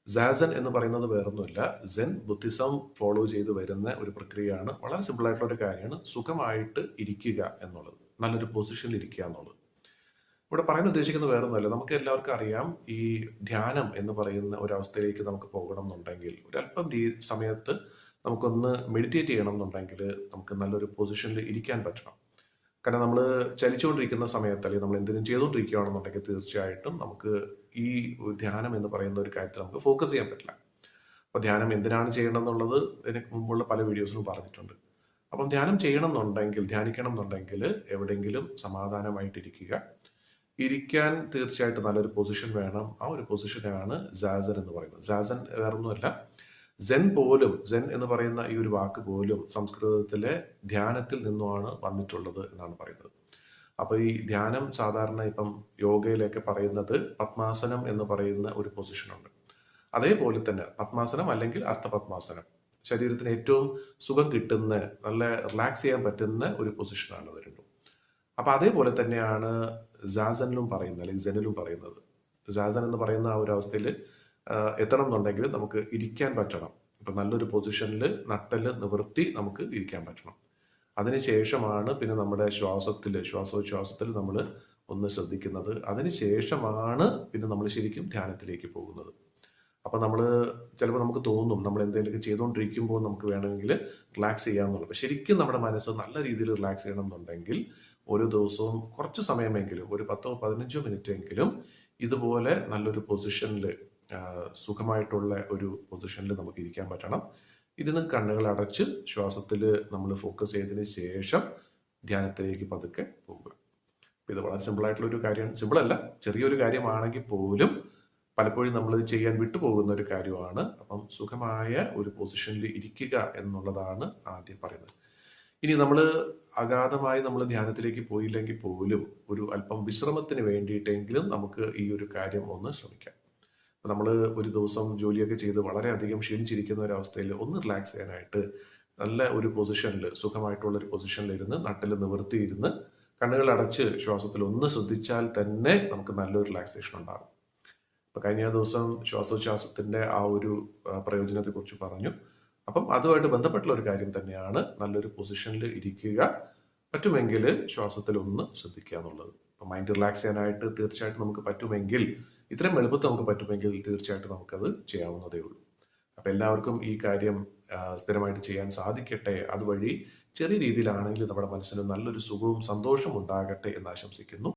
Zazen എന്ന് പറയുന്നത് വേറൊന്നുമില്ല. സെൻ ബുദ്ധിസം ഫോളോ ചെയ്ത് വരുന്ന ഒരു പ്രക്രിയയാണ്. വളരെ സിമ്പിൾ ആയിട്ടുള്ള ഒരു കാര്യമാണ്. സുഖമായിട്ട് ഇരിക്കുക എന്നുള്ളത്. നല്ലൊരു പൊസിഷനിൽ ഇരിക്കുക എന്നുള്ളത്. ഇവിടെ പറയാൻ ഉദ്ദേശിക്കുന്നത് വേറൊന്നുമല്ല. നമുക്ക് എല്ലാവർക്കും അറിയാം, ഈ ധ്യാനം എന്ന് പറയുന്ന ഒരവസ്ഥയിലേക്ക് നമുക്ക് പോകണം എന്നുണ്ടെങ്കിൽ, ഒരല്പം സമയത്ത് നമുക്കൊന്ന് മെഡിറ്റേറ്റ് ചെയ്യണം എന്നുണ്ടെങ്കിൽ നമുക്ക് നല്ലൊരു പൊസിഷനിൽ ഇരിക്കാൻ പറ്റണം. കാരണം നമ്മൾ ചലിച്ചുകൊണ്ടിരിക്കുന്ന സമയത്ത്, അല്ലെങ്കിൽ നമ്മൾ എന്തെങ്കിലും ചെയ്തുകൊണ്ടിരിക്കുകയാണെന്നുണ്ടെങ്കിൽ തീർച്ചയായിട്ടും നമുക്ക് ഈ ധ്യാനം എന്ന് പറയുന്ന ഒരു കാര്യത്തിൽ നമുക്ക് ഫോക്കസ് ചെയ്യാൻ പറ്റില്ല. അപ്പോൾ ധ്യാനം എന്തിനാണ് ചെയ്യണമെന്നുള്ളത് എനിക്ക് മുമ്പുള്ള പല വീഡിയോസിലും പറഞ്ഞിട്ടുണ്ട്. അപ്പം ധ്യാനം ചെയ്യണം എന്നുണ്ടെങ്കിൽ, ധ്യാനിക്കണം എന്നുണ്ടെങ്കിൽ എവിടെയെങ്കിലും സമാധാനമായിട്ടിരിക്കുക. ഇരിക്കാൻ തീർച്ചയായിട്ടും നല്ലൊരു പൊസിഷൻ വേണം. ആ ഒരു പൊസിഷനാണ് സാസൻ എന്ന് പറയുന്നത്. സാസൻ വേറൊന്നുമല്ല, സെൻ പോലും, സെൻ എന്ന് പറയുന്ന ഈ ഒരു വാക്ക് പോലും സംസ്കൃതത്തിലെ ധ്യാനത്തിൽ നിന്നുമാണ് വന്നിട്ടുള്ളത് എന്നാണ് പറയുന്നത്. അപ്പോൾ ഈ ധ്യാനം സാധാരണ ഇപ്പം യോഗയിലൊക്കെ പറയുന്നത് പത്മാസനം എന്ന് പറയുന്ന ഒരു പൊസിഷനുണ്ട്. അതേപോലെ തന്നെ പത്മാസനം അല്ലെങ്കിൽ അർത്ഥപത്മാസനം, ശരീരത്തിന് ഏറ്റവും സുഖം കിട്ടുന്ന, നല്ല റിലാക്സ് ചെയ്യാൻ പറ്റുന്ന ഒരു പൊസിഷനാണ് അത് രണ്ടും. അപ്പൊ അതേപോലെ തന്നെയാണ് സാസനിലും പറയുന്നത്, അല്ലെങ്കിൽ സെനിലും പറയുന്നത്. സാസൻ എന്ന് പറയുന്ന ആ ഒരു അവസ്ഥയിൽ എത്തണം എന്നുണ്ടെങ്കിൽ നമുക്ക് ഇരിക്കാൻ പറ്റണം. ഇപ്പം നല്ലൊരു പൊസിഷനിൽ നട്ടെല്ല് നിവർത്തി നമുക്ക് ഇരിക്കാൻ പറ്റണം. അതിനുശേഷമാണ് പിന്നെ നമ്മുടെ ശ്വാസോച്ഛ്വാസത്തിൽ നമ്മൾ ഒന്ന് ശ്രദ്ധിക്കുന്നത്. അതിനുശേഷമാണ് പിന്നെ നമ്മൾ ശരിക്കും ധ്യാനത്തിലേക്ക് പോകുന്നത്. അപ്പം നമ്മൾ ചിലപ്പോൾ നമുക്ക് തോന്നും നമ്മൾ എന്തെങ്കിലുമൊക്കെ ചെയ്തുകൊണ്ടിരിക്കുമ്പോൾ നമുക്ക് വേണമെങ്കിൽ റിലാക്സ് ചെയ്യാമെന്നുള്ളത്. അപ്പം ശരിക്കും നമ്മുടെ മനസ്സ് നല്ല രീതിയിൽ റിലാക്സ് ചെയ്യണം എന്നുണ്ടെങ്കിൽ ഓരോ ദിവസവും കുറച്ച് സമയമെങ്കിലും, ഒരു 10-15 മിനിറ്റ് എങ്കിലും ഇതുപോലെ നല്ലൊരു പൊസിഷനിൽ, സുഖമായിട്ടുള്ള ഒരു പൊസിഷനിൽ നമുക്ക് ഇരിക്കാൻ പറ്റണം. ഇതിന് കണ്ണുകൾ അടച്ച് ശ്വാസത്തിൽ നമ്മൾ ഫോക്കസ് ചെയ്തതിന് ശേഷം ധ്യാനത്തിലേക്ക് പതുക്കെ പോകുക. ഇത് വളരെ സിമ്പിളായിട്ടുള്ള ഒരു കാര്യമാണ്. സിമ്പിളല്ല, ചെറിയൊരു കാര്യമാണെങ്കിൽ പോലും പലപ്പോഴും നമ്മൾ ചെയ്യാൻ വിട്ടുപോകുന്ന ഒരു കാര്യമാണ്. അപ്പം സുഖമായ ഒരു പൊസിഷനിൽ ഇരിക്കുക എന്നുള്ളതാണ് ആദ്യം പറയുന്നത്. ഇനി നമ്മൾ അഗാധമായി നമ്മൾ ധ്യാനത്തിലേക്ക് പോയില്ലെങ്കിൽ പോലും ഒരു അല്പം വിശ്രമത്തിന് വേണ്ടിയിട്ടെങ്കിലും നമുക്ക് ഈ ഒരു കാര്യം ഒന്ന് ശ്രമിക്കാം. നമ്മൾ ഒരു ദിവസം ജോലിയൊക്കെ ചെയ്ത് വളരെയധികം ക്ഷീണിച്ചിരിക്കുന്ന ഒരു അവസ്ഥയിൽ ഒന്ന് റിലാക്സ് ചെയ്യാനായിട്ട് നല്ല ഒരു പൊസിഷനിൽ, സുഖമായിട്ടുള്ള ഒരു പൊസിഷനിൽ ഇരുന്ന് നട്ടിൽ നിവർത്തിയിരുന്ന് കണ്ണുകൾ അടച്ച് ശ്വാസത്തിൽ ഒന്ന് ശ്രദ്ധിച്ചാൽ തന്നെ നമുക്ക് നല്ലൊരു റിലാക്സേഷൻ ഉണ്ടാകും. ഇപ്പൊ കഴിഞ്ഞ ദിവസം ശ്വാസോച്ഛ്വാസത്തിന്റെ ആ ഒരു പ്രയോജനത്തെക്കുറിച്ച് പറഞ്ഞു. അപ്പം അതുമായിട്ട് ബന്ധപ്പെട്ടുള്ള ഒരു കാര്യം തന്നെയാണ് നല്ലൊരു പൊസിഷനിൽ ഇരിക്കുക, പറ്റുമെങ്കിൽ ശ്വാസത്തിൽ ഒന്ന് ശ്രദ്ധിക്കുക എന്നുള്ളത്. അപ്പം മൈൻഡ് റിലാക്സ് ചെയ്യാനായിട്ട് തീർച്ചയായിട്ടും നമുക്ക് പറ്റുമെങ്കിൽ, ഇത്രയും എളുപ്പത്തിൽ നമുക്ക് പറ്റുമെങ്കിൽ തീർച്ചയായിട്ടും നമുക്കത് ചെയ്യാവുന്നതേ ഉള്ളൂ. അപ്പം എല്ലാവർക്കും ഈ കാര്യം സ്ഥിരമായിട്ട് ചെയ്യാൻ സാധിക്കട്ടെ. അതുവഴി ചെറിയ രീതിയിലാണെങ്കിലും നമ്മുടെ മനസ്സിന് നല്ലൊരു സുഖവും സന്തോഷവും ഉണ്ടാകട്ടെ എന്ന് ആശംസിക്കുന്നു.